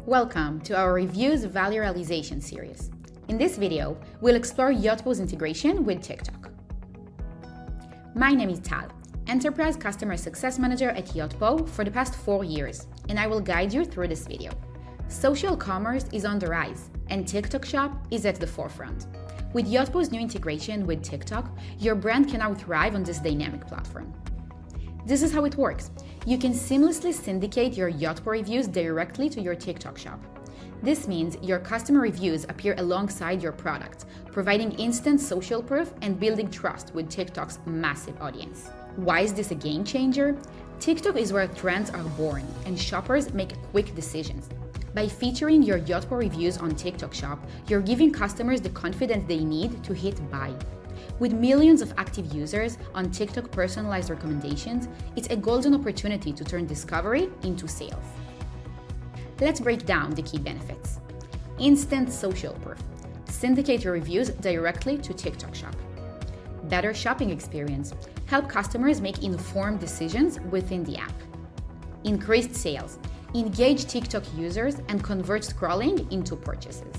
Welcome to our Reviews Value Realization series. In this video, we'll explore Yotpo's integration with TikTok. My name is Tal, Enterprise Customer Success Manager at Yotpo for the past 4 years, and I will guide you through this video. Social commerce is on the rise, and TikTok Shop is at the forefront. With Yotpo's new integration with TikTok, your brand can now thrive on this dynamic platform. This is how it works. You can seamlessly syndicate your Yotpo reviews directly to your TikTok shop. This means your customer reviews appear alongside your product, providing instant social proof and building trust with TikTok's massive audience. Why is this a game changer? TikTok is where trends are born and shoppers make quick decisions. By featuring your Yotpo reviews on TikTok Shop, you're giving customers the confidence they need to hit buy. With millions of active users on TikTok personalized recommendations, it's a golden opportunity to turn discovery into sales. Let's break down the key benefits. Instant social proof. Syndicate your reviews directly to TikTok Shop. Better shopping experience. Help customers make informed decisions within the app. Increased sales. Engage TikTok users and convert scrolling into purchases.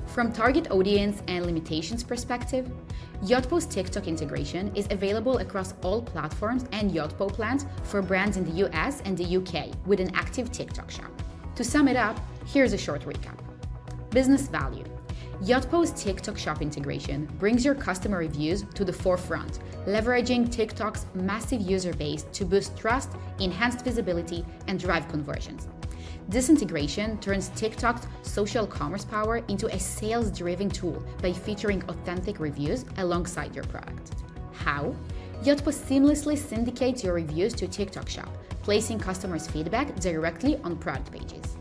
From target audience and limitations perspective, Yotpo's TikTok integration is available across all platforms and Yotpo plans for brands in the US and the UK with an active TikTok shop. To sum it up, here's a short recap. Business value. Yotpo's TikTok shop integration brings your customer reviews to the forefront, leveraging TikTok's massive user base to boost trust, enhance visibility, and drive conversions. This integration turns TikTok's social commerce power into a sales-driven tool by featuring authentic reviews alongside your product. How? Yotpo seamlessly syndicates your reviews to TikTok Shop, placing customers' feedback directly on product pages.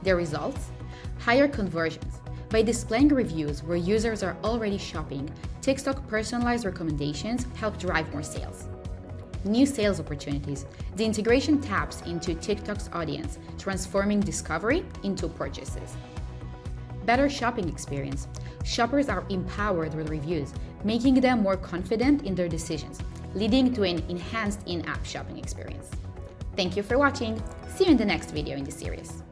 The results? Higher conversions. By displaying reviews where users are already shopping, TikTok personalized recommendations help drive more sales. New sales opportunities. The integration taps into TikTok's audience, transforming discovery into purchases. Better shopping experience. Shoppers are empowered with reviews, making them more confident in their decisions, leading to an enhanced in-app shopping experience. Thank you for watching. See you in the next video in the series.